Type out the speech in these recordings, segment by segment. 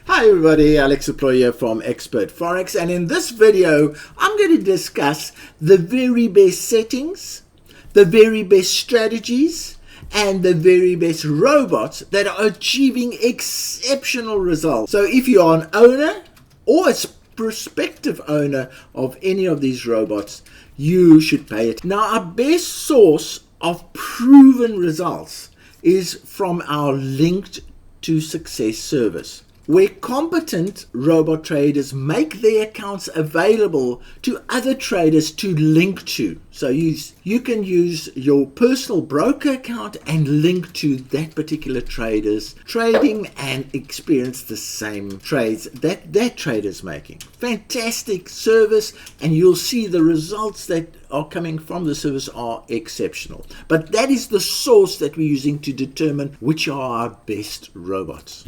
Hi everybody, Alex here from Expert4x, and in this video I'm going to discuss the very best settings, the very best strategies, and the very best robots that are achieving exceptional results. So if you are an owner or a prospective owner of any of these robots, you should pay it. Now, our best source of proven results is from our Linked to Success service, where competent robot traders make their accounts available to other traders to link to. So you can use your personal broker account and link to that particular trader's trading and experience the same trades that trader's making. Fantastic service, and you'll see the results that are coming from the service are exceptional. But that is the source that we're using to determine which are our best robots.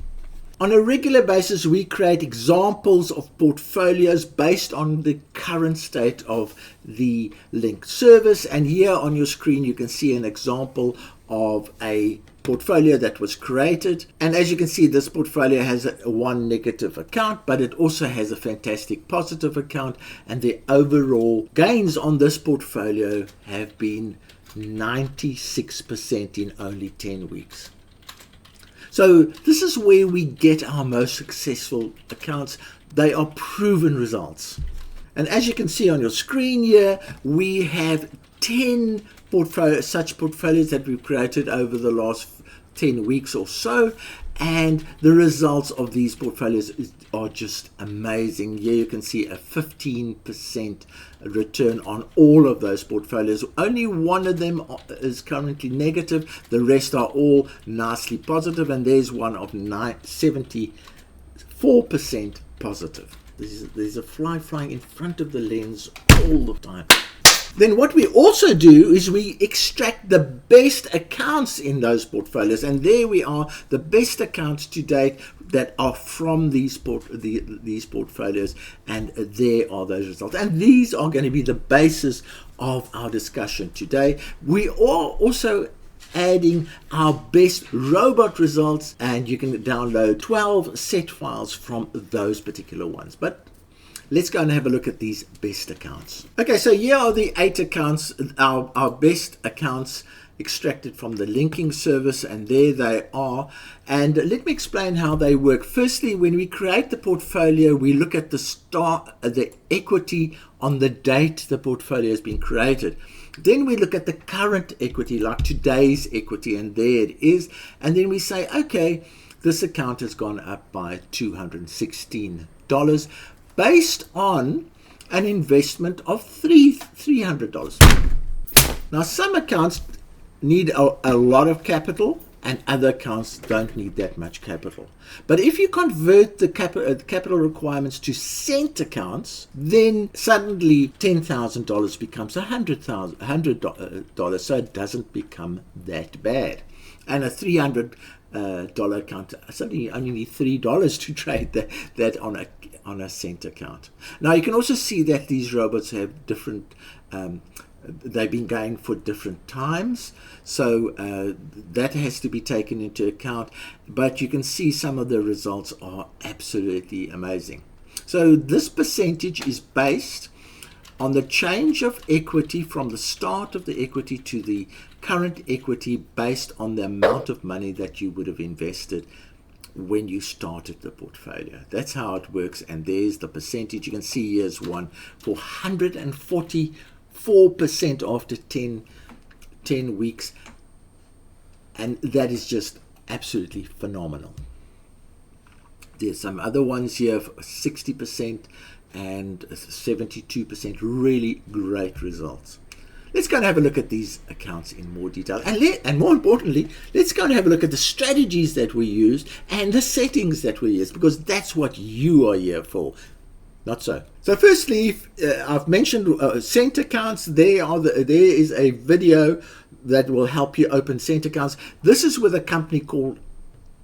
On a regular basis, we create examples of portfolios based on the current state of the linked service. And here on your screen, you can see an example of a portfolio that was created. And as you can see, this portfolio has one negative account, but it also has a fantastic positive account. And the overall gains on this portfolio have been 96% in only 10 weeks. So this is where we get our most successful accounts. They are proven results. And as you can see on your screen here, we have 10 such portfolios that we've created over the last 10 weeks or so. And the results of these portfolios are just amazing. Here you can see a 15% return on all of those portfolios. Only one of them is currently negative. The rest are all nicely positive. And there's one of 74% positive. There's a fly flying in front of the lens all the time. Then what we also do is we extract the best accounts in those portfolios, and there we are, the best accounts to date that are from these portfolios, and there are those results. And these are going to be the basis of our discussion today. We are also adding our best robot results, and you can download 12 set files from those particular ones. But let's go and have a look at these best accounts. Okay, so here are the 8 accounts, our best accounts extracted from the linking service, and there they are. And let me explain how they work. Firstly, when we create the portfolio, we look at the equity on the date the portfolio has been created. Then we look at the current equity, like today's equity, and there it is. And then we say, okay, this account has gone up by $216. Based on an investment of $300. Now, some accounts need a lot of capital, and other accounts don't need that much capital. But if you convert the capital requirements to cent accounts, then suddenly $10,000 becomes $100, so it doesn't become that bad. And a $300 account suddenly only need $3 to trade that on a cent account. Now you can also see that these robots have different they've been going for different times, so that has to be taken into account. But you can see some of the results are absolutely amazing. So this percentage is based on the change of equity from the start of the equity to the current equity, based on the amount of money that you would have invested when you started the portfolio. That's how it works. And there's the percentage. You can see here's one for 144% after 10 weeks. And that is just absolutely phenomenal. There's some other ones here for 60% and 72%. Really great results. Let's go and have a look at these accounts in more detail. And more importantly, let's go and have a look at the strategies that we used and the settings that we used, because that's what you are here for. Not so. So firstly, I've mentioned cent accounts. There is a video that will help you open cent accounts. This is with a company called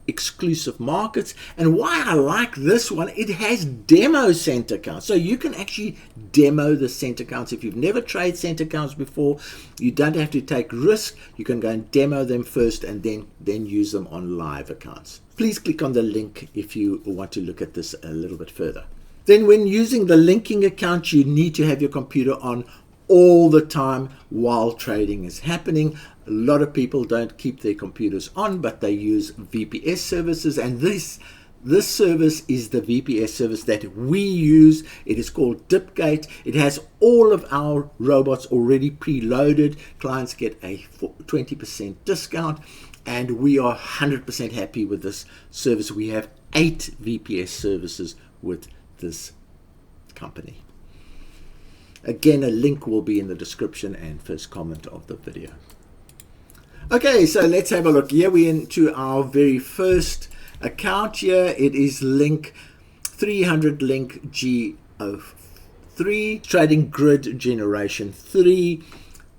exclusive markets. And why I like this one, it has demo cent accounts. So you can actually demo the cent accounts. If you've never traded cent accounts before, you don't have to take risk. You can go and demo them first and then use them on live accounts. Please click on the link if you want to look at this a little bit further. Then when using the linking account, you need to have your computer on all the time while trading is happening. A lot of people don't keep their computers on, but they use VPS services, and this service is the VPS service that we use. It is called Dipgate. It has all of our robots already preloaded. Clients get a 20% discount, and we are 100% happy with this service. We have 8 VPS services with this company. Again, a link will be in the description and first comment of the video. Okay, so let's have a look. Here we're into our very first account here. It is link 300 link G03, trading grid generation 3,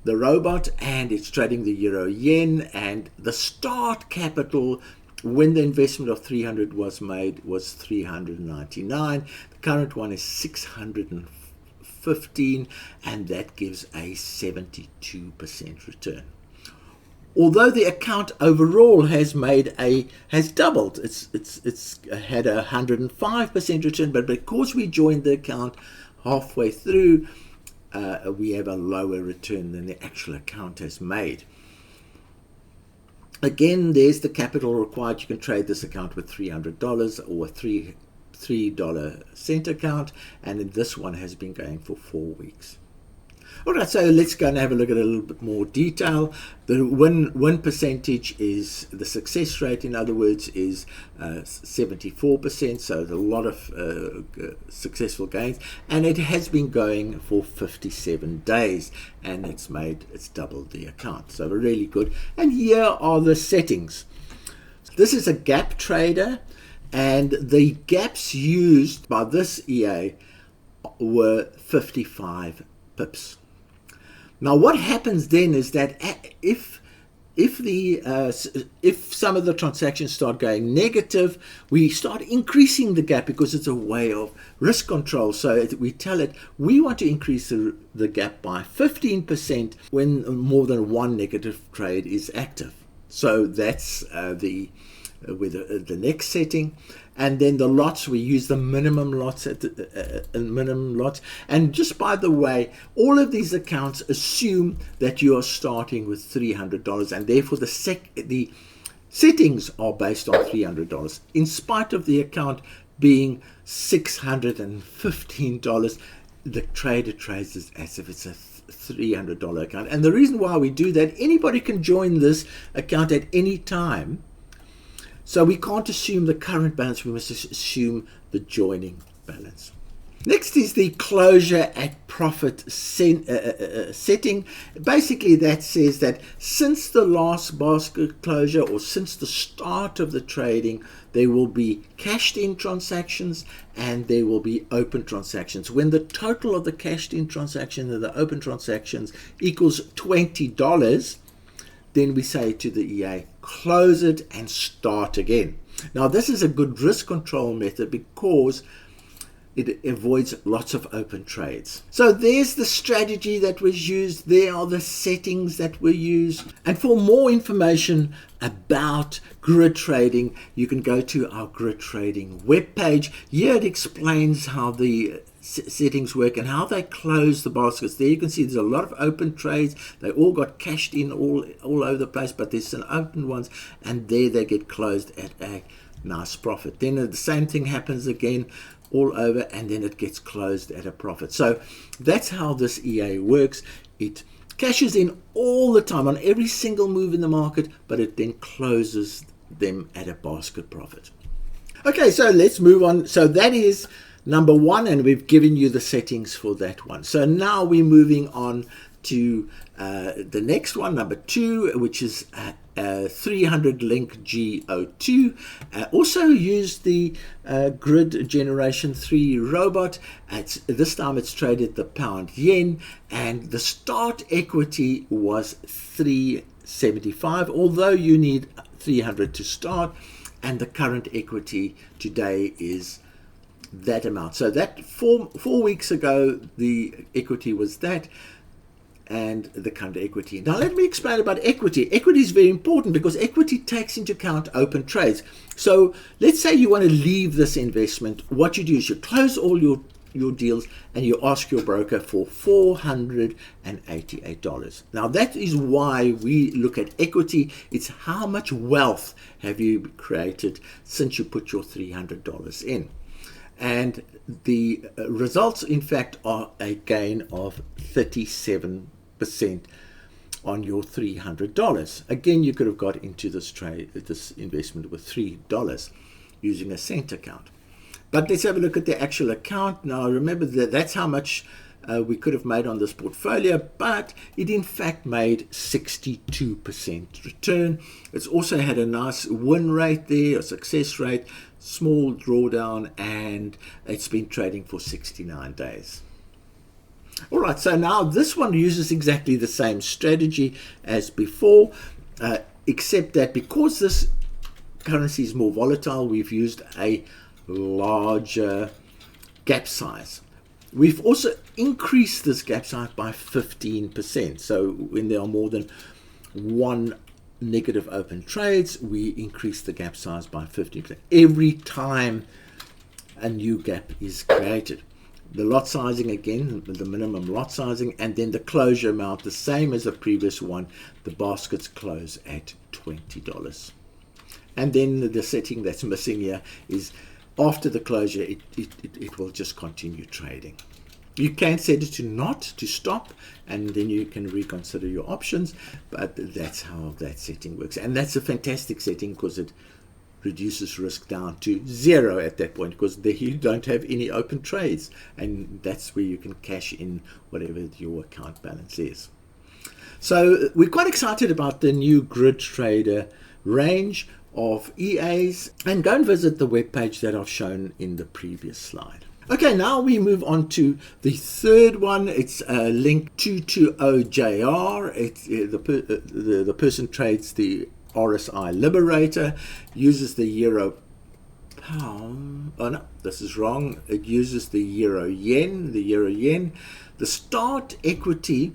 the robot, and it's trading the euro yen. And the start capital when the investment of 300 was made was 399. The current one is 615, and that gives a 72% return. Although the account overall has doubled, it's had a 105% return, but because we joined the account halfway through, we have a lower return than the actual account has made. Again, there's the capital required. You can trade this account with $300 or a $3 cent account, and this one has been going for 4 weeks. All right, so let's go and have a look at a little bit more detail. The win percentage is the success rate, in other words, is 74%. So there's a lot of successful gains, and it has been going for 57 days, and it's doubled the account. So really good. And here are the settings. This is a gap trader, and the gaps used by this EA were 55 pips. Now what happens then is that if some of the transactions start going negative, we start increasing the gap because it's a way of risk control. So we tell it we want to increase the gap by 15% when more than one negative trade is active. So that's the next setting. And then the lots, we use the minimum lots And just by the way, all of these accounts assume that you are starting with $300, and therefore the settings are based on $300. In spite of the account being $615, the trader trades it as if it's a $300 account. And the reason why we do that, anybody can join this account at any time. So we can't assume the current balance, we must assume the joining balance. Next is the closure at profit setting. Basically that says that since the last basket closure or since the start of the trading, there will be cashed in transactions and there will be open transactions. When the total of the cashed in transactions and the open transactions equals $20, then we say to the EA, close it and start again. Now this is a good risk control method because it avoids lots of open trades. So there's the strategy that was used. There are the settings that were used. And for more information about grid trading, you can go to our grid trading webpage. Here it explains how the settings work and how they close the baskets. There you can see there's a lot of open trades. They all got cashed in all over the place, but there's some open ones, and there they get closed at a nice profit. Then the same thing happens again all over, and then it gets closed at a profit. So that's how this EA works. It cashes in all the time on every single move in the market, but it then closes them at a basket profit. Okay, so let's move on. So that is number one, and we've given you the settings for that one. So now we're moving on to the next one, number two, which is 300 link G02. Also used the grid generation 3 robot. This time it's traded the pound yen, and the start equity was 375, although you need 300 to start. and the current equity today is that amount. So that four weeks ago, the equity was that, and the current equity. Now let me explain about equity. Equity is very important because equity takes into account open trades. So let's say you want to leave this investment. What you do is you close all your deals and you ask your broker for $488. Now that is why we look at equity. It's how much wealth have you created since you put your $300 in. And the results, in fact, are a gain of 37% on your $300. Again, you could have got into this investment with $3 using a cent account. But let's have a look at the actual account. Now, remember that that's how much we could have made on this portfolio, but it in fact made 62% return. It's also had a nice win rate there, a success rate, small drawdown, and it's been trading for 69 days. All right, so now this one uses exactly the same strategy as before, except that because this currency is more volatile, we've used a larger gap size. We've also increased this gap size by 15%. So when there are more than one negative open trades, we increase the gap size by 15% every time a new gap is created. The lot sizing, again, the minimum lot sizing, and then the closure amount, the same as the previous one. The baskets close at $20. And then the setting that's missing here is after the closure, it will just continue trading. You can set it to not, to stop, and then you can reconsider your options, but that's how that setting works. And that's a fantastic setting because it reduces risk down to 0 at that point, because there you don't have any open trades, and that's where you can cash in whatever your account balance is. So we're quite excited about the new Grid Trader range of EAs, and go and visit the webpage that I've shown in the previous slide. Okay, now we move on to the third one. It's link 220JR. It's the person trades the RSI Liberator, uses the euro pound. Oh no, this is wrong. It uses the euro yen. The start equity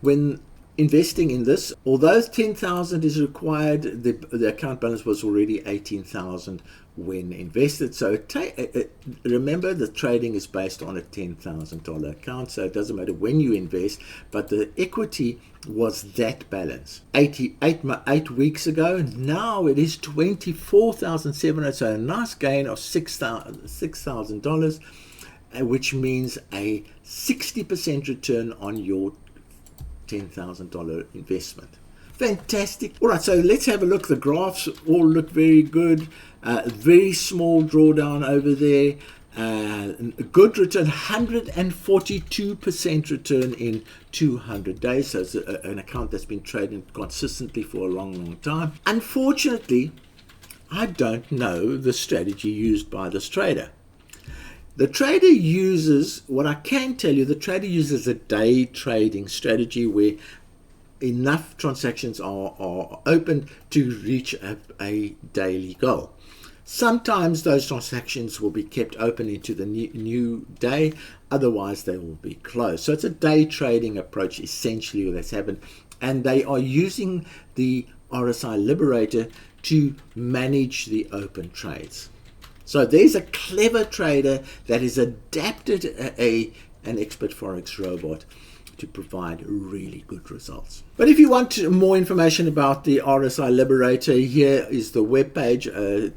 when investing in this, although 10,000 is required, the account balance was already 18,000 when invested. So remember, the trading is based on a $10,000 account, so it doesn't matter when you invest, but the equity was that balance 8 weeks ago. Now it is 24,700, so a nice gain of $6,000, which means a 60% return on your $10,000 investment. Fantastic. All right, so let's have a look. The graphs all look very good. Very small drawdown over there. Good return, 142% return in 200 days. So it's an account that's been trading consistently for a long time. Unfortunately, I don't know the strategy used by this trader. The trader uses, what I can tell you, the trader uses a day trading strategy where enough transactions are open to reach a daily goal. Sometimes those transactions will be kept open into the new day, otherwise they will be closed. So it's a day trading approach essentially that's happened, and they are using the RSI Liberator to manage the open trades. So there's a clever trader that has adapted an Expert4x robot to provide really good results. But if you want more information about the RSI Liberator, here is the webpage.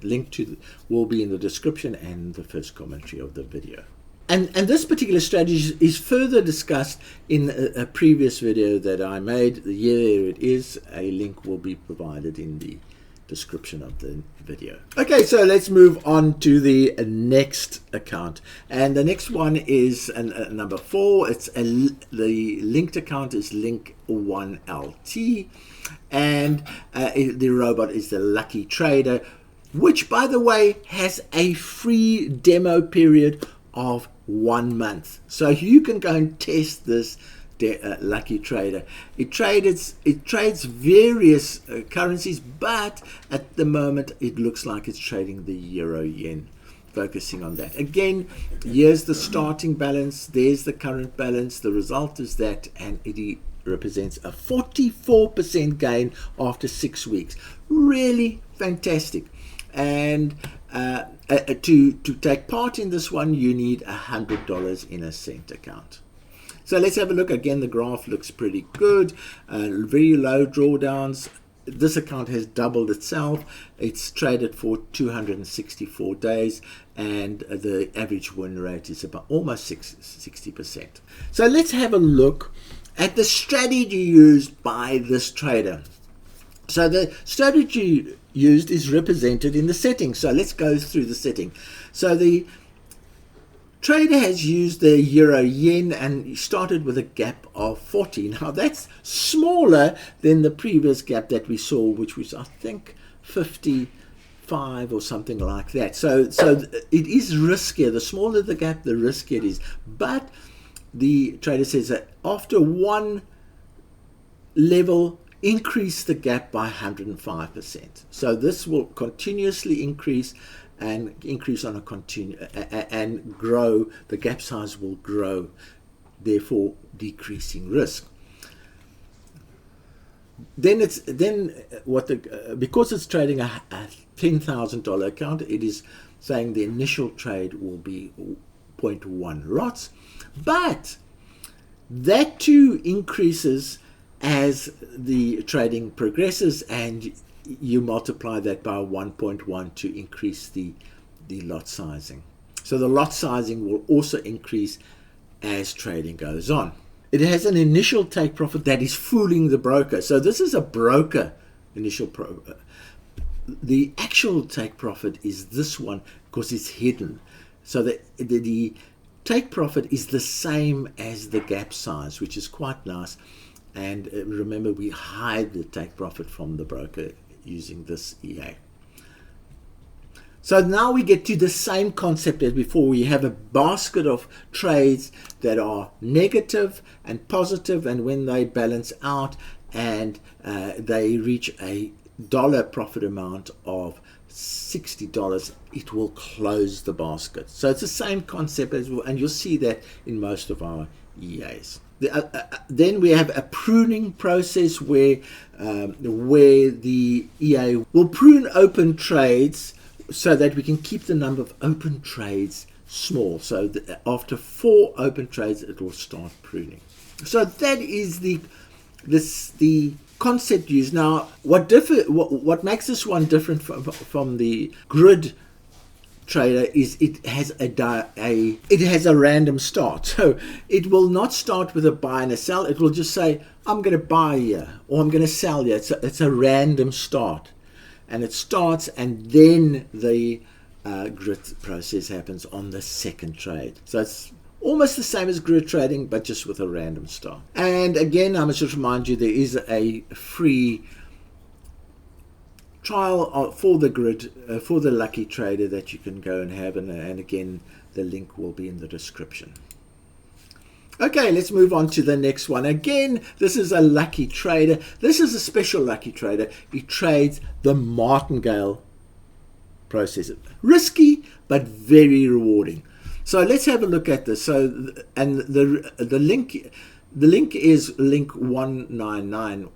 Link to will be in the description and the first commentary of the video. And this particular strategy is further discussed in a previous video that I made. Here it is. A link will be provided in the description of the video. Okay, so let's move on to the next account, and the next one is number 4. It's the linked account is link 1LT, and the robot is the Lucky Trader, which by the way has a free demo period of 1 month, so you can go and test this lucky trader. It trades various currencies, but at the moment it looks like it's trading the euro yen, focusing on that. Again, here's the starting balance, there's the current balance, the result is that, and it represents a 44% gain after 6 weeks. Really fantastic. And to take part in this one, you need $100 in a cent account. So let's have a look. Again, the graph looks pretty good. Very low drawdowns. This account has doubled itself. It's traded for 264 days, and the average win rate is about almost 60%. So let's have a look at the strategy used by this trader. So the strategy used is represented in the settings. So let's go through the setting. So the trader has used the euro yen and started with a gap of 40. Now that's smaller than the previous gap that we saw, which was I think 55 or something like that. So it is riskier. The smaller the gap, the riskier it is. But the trader says that after one level, increase the gap by 105%. So this will continuously increase and increase on a and grow. The gap size will grow, therefore decreasing risk. Then because it's trading a $10,000 account, it is saying the initial trade will be 0.1 lots, but that too increases as the trading progresses, and you multiply that by 1.1 to increase the lot sizing. So the lot sizing will also increase as trading goes on. It has an initial take profit that is fooling the broker. So this is a broker initial profit. The actual take profit is this one because it's hidden. So the take profit is the same as the gap size, which is quite nice. And remember, we hide the take profit from the broker using this EA. So now we get to the same concept as before. We have a basket of trades that are negative and positive, and when they balance out and they reach a dollar profit amount of $60, it will close the basket. So it's the same concept as well, and you'll see that in most of our EAs. Then we have a pruning process where the EA will prune open trades so that we can keep the number of open trades small. So after 4 open trades, it will start pruning. So that is the concept used. Now, what makes this one different from the grid trader is it has a random start. So it will not start with a buy and a sell. It will just say, I'm going to buy here or I'm going to sell here. It's a random start, and it starts, and then the grid process happens on the second trade. So it's almost the same as grid trading, but just with a random start. And again, I must just remind you, there is a free trial for the grid, for the lucky trader, that you can go and have, and again, the link will be in the description. Okay, let's move on to the next one. Again, this is a lucky trader. This is a special lucky trader. He trades the Martingale process. Risky, but very rewarding. So let's have a look at this. So, and the link is link 199.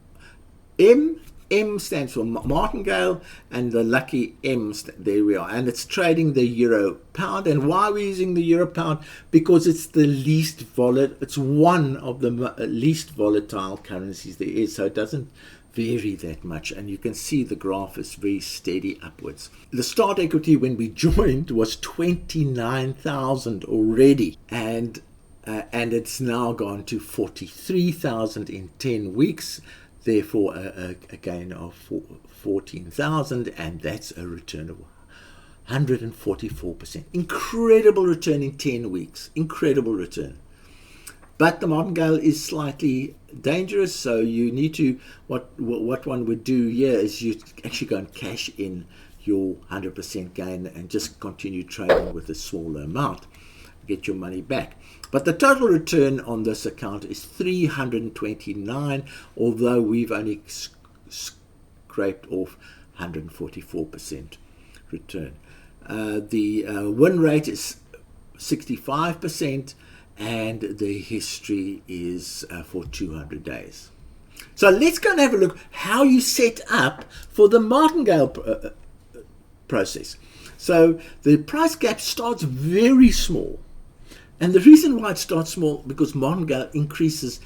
M stands for Martingale, and the lucky M, there we are. And it's trading the euro pound. And why are we using the euro pound? Because it's the least volatile. It's one of the least volatile currencies there is. So it doesn't vary that much. And you can see the graph is very steady upwards. The start equity when we joined was 29,000 already. And it's now gone to 43,000 in 10 weeks. Therefore, a gain of 14,000, and that's a return of 144%. Incredible return in 10 weeks. Incredible return. But the Martingale is slightly dangerous, so you need to, what one would do here is you actually go and cash in your 100% gain and just continue trading with a smaller amount. get your money back. But the total return on this account is 329, although we've only scraped off 144% return. The win rate is 65%, and the history is for 200 days. So let's go and have a look how you set up for the Martingale process. So the price gap starts very small. And the reason why it starts small, because Martingale increases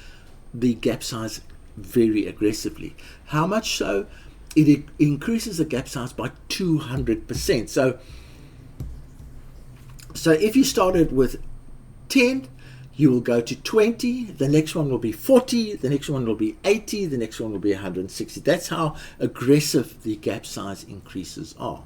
the gap size very aggressively. How much so? It increases the gap size by 200%. So if you started with 10, you will go to 20, the next one will be 40, the next one will be 80, the next one will be 160. That's how aggressive the gap size increases are.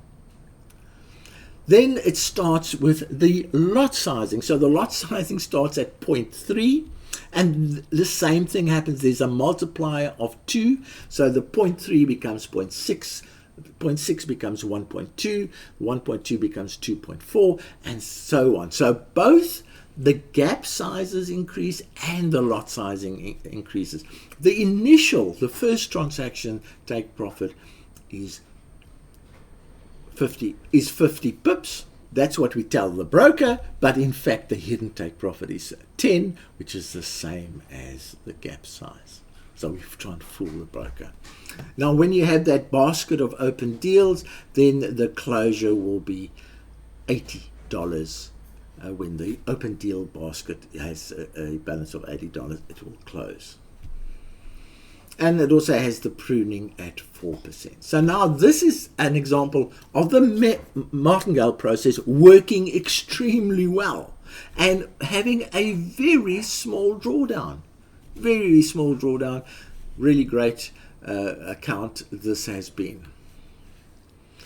Then it starts with the lot sizing. So the lot sizing starts at 0.3, and the same thing happens. There's a multiplier of 2, so the 0.3 becomes 0.6, 0.6 becomes 1.2, 1.2 becomes 2.4, and so on. So both the gap sizes increase and the lot sizing increases. The first transaction take profit is 50 pips. That's what we tell the broker, but in fact the hidden take profit is 10, which is the same as the gap size. So we're trying to fool the broker. Now when you have that basket of open deals, then the closure will be $80. When the open deal basket has a balance of $80, it will close. And it also has the pruning at 4%. So now this is an example of the Martingale process working extremely well and having a very small drawdown. Very small drawdown. Really great account this has been.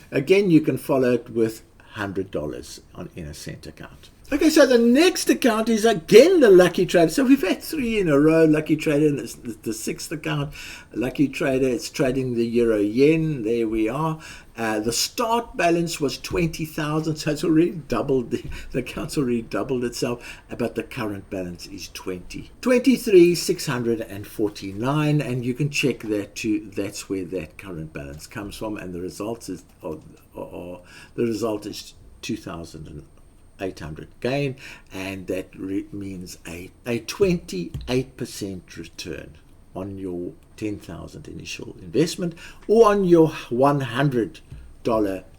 Again, you can follow it with $100 in a cent account. Okay, so the next account is again the Lucky Trader. So we've had 3 in a row. Lucky Trader, and it's the 6th account. Lucky Trader, it's trading the euro yen. There we are. The start balance was 20,000, so it's already doubled. The account's already doubled itself, but the current balance is 23,649, and you can check that too. That's where that current balance comes from, and the result is 2,800 gain, and that means a 28% return on your 10,000 initial investment or on your $100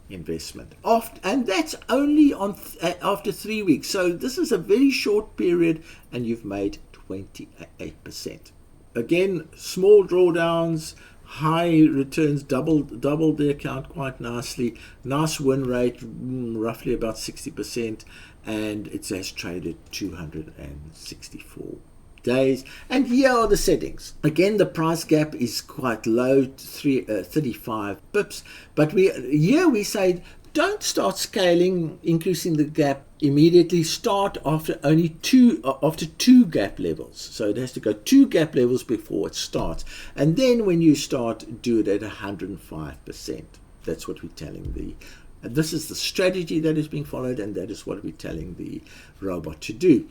investment. And that's only after 3 weeks. So this is a very short period, and you've made 28%. Again, small drawdowns, high returns, doubled the account quite nicely. Nice win rate, roughly about 60%, and it has traded 264 days. And here are the settings. Again, the price gap is quite low, 35 pips, but here we say don't start scaling, increasing the gap immediately. Start after two gap levels. So it has to go 2 gap levels before it starts. And then when you start, do it at 105%. That's what we're telling this is the strategy that is being followed, and that is what we're telling the robot to do.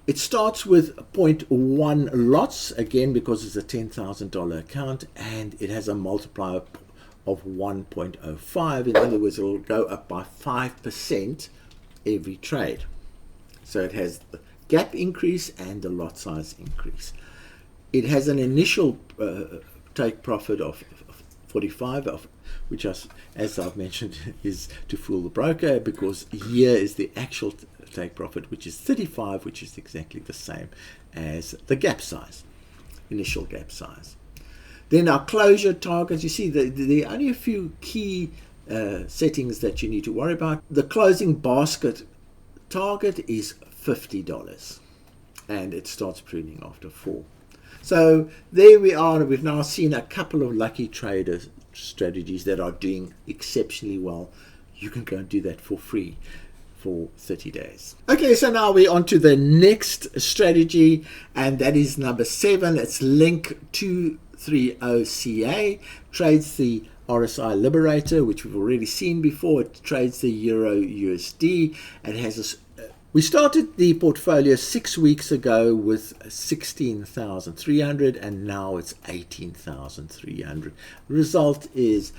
It starts with 0.1 lots, again, because it's a $10,000 account, and it has a multiplier of 1.05. In other words, it will go up by 5% every trade. So it has the gap increase and the lot size increase. It has an initial take profit of 45, which, as I've mentioned, is to fool the broker, because here is the actual take profit, which is 35, which is exactly the same as the gap size, initial gap size. Then our closure targets, you see there are only a few key settings that you need to worry about. The closing basket target is $50, and it starts pruning after 4. So there we are. We've now seen a couple of Lucky Trader strategies that are doing exceptionally well. You can go and do that for free for 30 days. Okay, so now we're on to the next strategy, and that is number 7. It's Link 230CA. Trades the RSI Liberator, which we've already seen before. It trades the Euro USD. It has We started the portfolio 6 weeks ago with 16,300 and now it's 18,300. Result is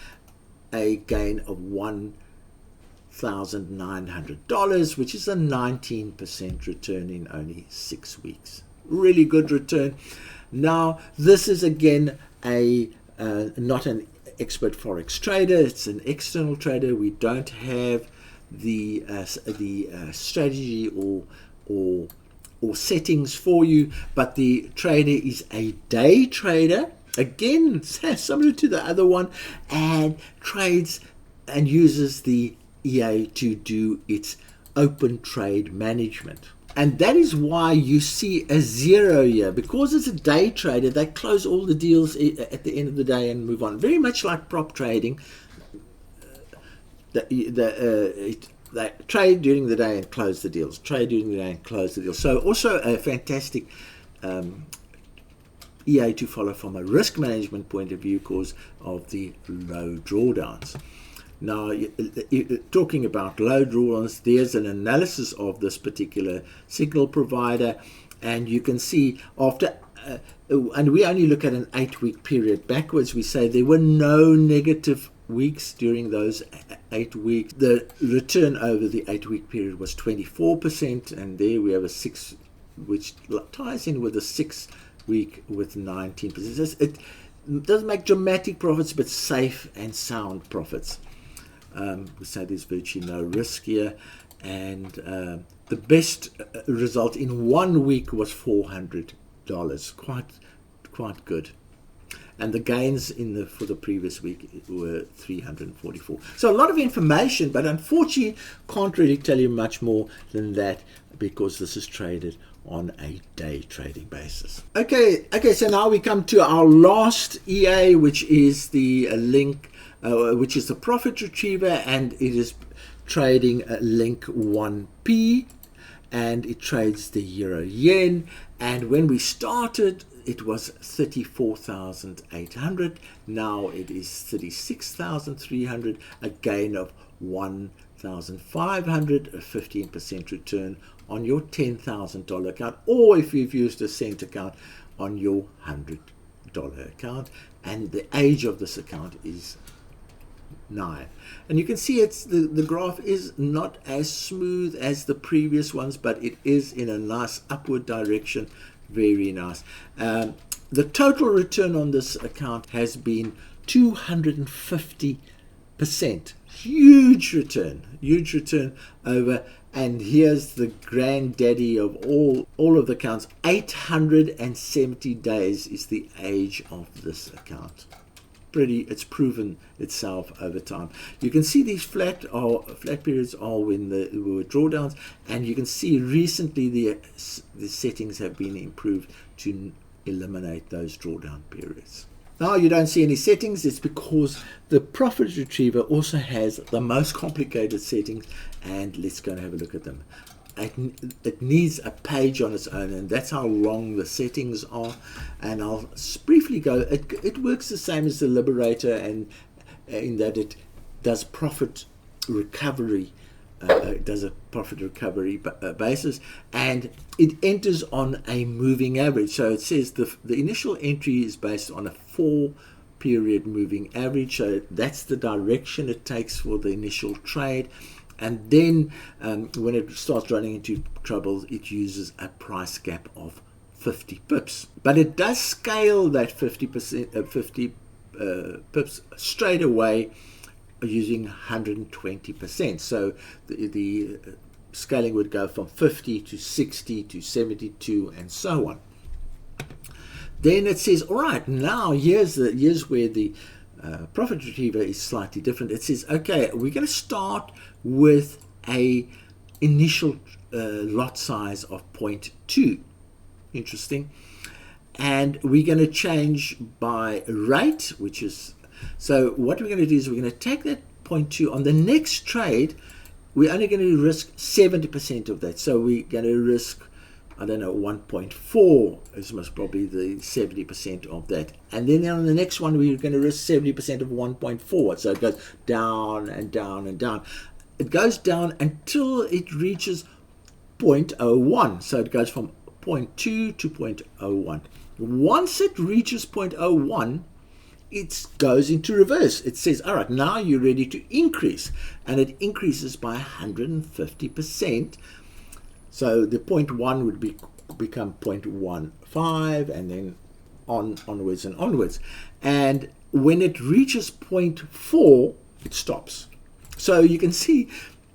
a gain of $1,900, which is a 19% return in only 6 weeks. Really good return. Now, this is again not an expert forex trader. It's an external trader. We don't have the strategy or settings for you, but the trader is a day trader. Again, similar to the other one, and trades and uses the EA to do its open trade management. And that is why you see a zero here. Because it's a day trader, they close all the deals at the end of the day and move on. Very much like prop trading. They trade during the day and close the deals. Trade during the day and close the deals. So also a fantastic EA to follow from a risk management point of view because of the low drawdowns. Now, talking about low drawdowns, there's an analysis of this particular signal provider, and you can see after, and we only look at an 8-week period backwards, we say there were no negative weeks during those 8 weeks. The return over the 8-week period was 24%, and there we have a 6, which ties in with a 6-week with 19%. It doesn't make dramatic profits, but safe and sound profits. We say there's virtually no risk here, and the best result in 1 week was $400. Quite good. And the gains for the previous week were 344. So a lot of information, but unfortunately can't really tell you much more than that because this is traded on a day trading basis. Okay, so now we come to our last EA, which is the link, which is the profit retriever, and it is trading link 1P, and it trades the euro yen. And when we started, it was 34,800. Now it is 36,300, a gain of 1,500, a 15% return on your $10,000 account, or if you've used a cent account, on your $100 account. And the age of this account is 9. And you can see it's the graph is not as smooth as the previous ones, but it is in a nice upward direction. Very nice. The total return on this account has been 250%. Huge return over. And here's the granddaddy of all of the accounts. 870 days is the age of this account. It's proven itself over time. You can see these flat periods are when there were drawdowns, and you can see recently the settings have been improved to eliminate those drawdown periods. Now you don't see any settings. It's because the profit retriever also has the most complicated settings, and let's go and have a look at them. It needs a page on its own, and that's how long the settings are. And I'll briefly go. It works the same as the Liberator, and in that it does profit recovery. Does a profit recovery basis, and it enters on a moving average. So it says the initial entry is based on a 4-period moving average. So that's the direction it takes for the initial trade. And then when it starts running into trouble, it uses a price gap of 50 pips. But it does scale that 50 pips straight away using 120%. So the scaling would go from 50 to 60 to 72 and so on. Then it says, all right, now here's where the profit retriever is slightly different. It says, okay, we're going to start with a initial lot size of 0.2. Interesting. And we're going to change by rate, which is, so what we're going to do is we're going to take that 0.2 on the next trade. We're only going to risk 70% of that. So we're going to risk, I don't know, 1.4 is most probably the 70% of that. And then on the next one, we're going to risk 70% of 1.4. So it goes down and down and down. It goes down until it reaches 0.01. So it goes from 0.2 to 0.01. Once it reaches 0.01, it goes into reverse. It says, all right, now you're ready to increase. And it increases by 150%. So the 0.1 would become 0.15 and then onwards and onwards. And when it reaches 0.4, it stops. So you can see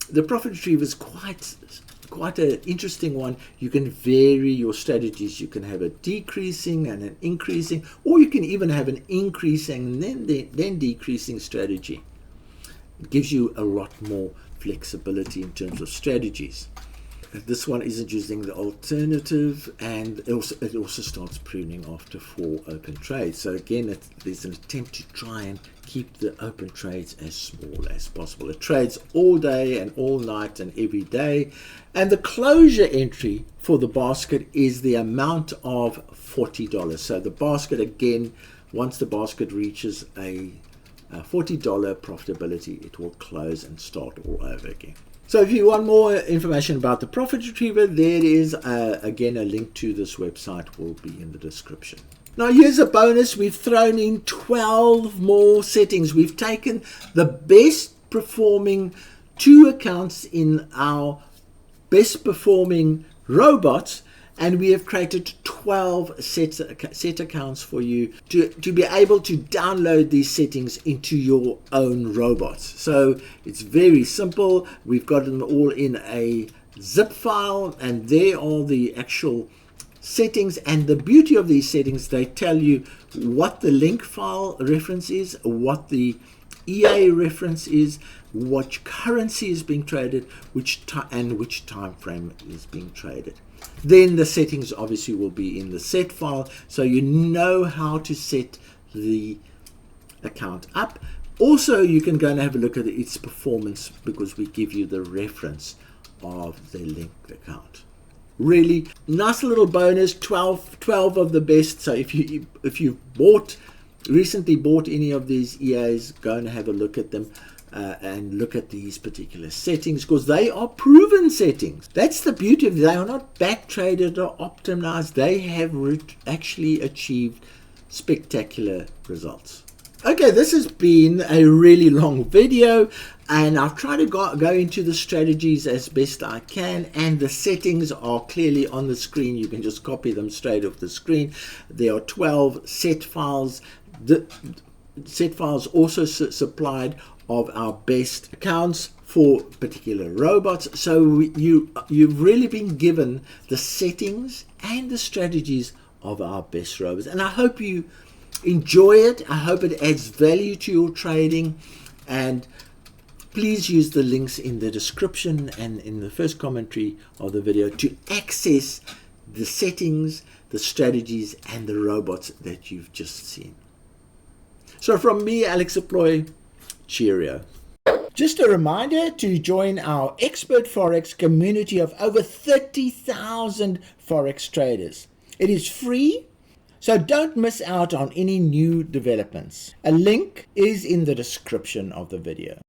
the profit retriever is quite an interesting one. You can vary your strategies. You can have a decreasing and an increasing, or you can even have an increasing and then decreasing strategy. It gives you a lot more flexibility in terms of strategies. This one isn't using the alternative, and it also starts pruning after 4 open trades. So again, there's an attempt to try and keep the open trades as small as possible. It trades all day and all night and every day. And the closure entry for the basket is the amount of $40. So the basket, again, once the basket reaches a $40 profitability, it will close and start all over again. So if you want more information about the profit retriever, there is, again, a link to this website will be in the description. Now here's a bonus. We've thrown in 12 more settings. We've taken the best performing 2 accounts in our best performing robots, and we have created 12 set accounts for you to be able to download these settings into your own robots. So it's very simple. We've got them all in a zip file, and there are the actual settings. And the beauty of these settings, they tell you what the link file reference is, what the EA reference is, what currency is being traded, which time frame is being traded. Then the settings obviously will be in the set file, so you know how to set the account up. Also, you can go and have a look at its performance because we give you the reference of the linked account. Really nice little bonus, 12 of the best. So if you've recently bought any of these EAs, go and have a look at them. And look at these particular settings, because they are proven settings. That's the beauty of it. They are not back traded or optimized. They have actually achieved spectacular results. Okay, this has been a really long video, and I've tried to go into the strategies as best I can, and the settings are clearly on the screen. You can just copy them straight off the screen. There are 12 set files. The set files also supplied of our best accounts for particular robots. So you've really been given the settings and the strategies of our best robots, and I hope you enjoy it. I hope it adds value to your trading, and please use the links in the description and in the first commentary of the video to access the settings, the strategies, and the robots that you've just seen. So from me, Alex Aploy, cheerio. Just a reminder to join our Expert4x community of over 30,000 Forex traders. It is free, so don't miss out on any new developments. A link is in the description of the video.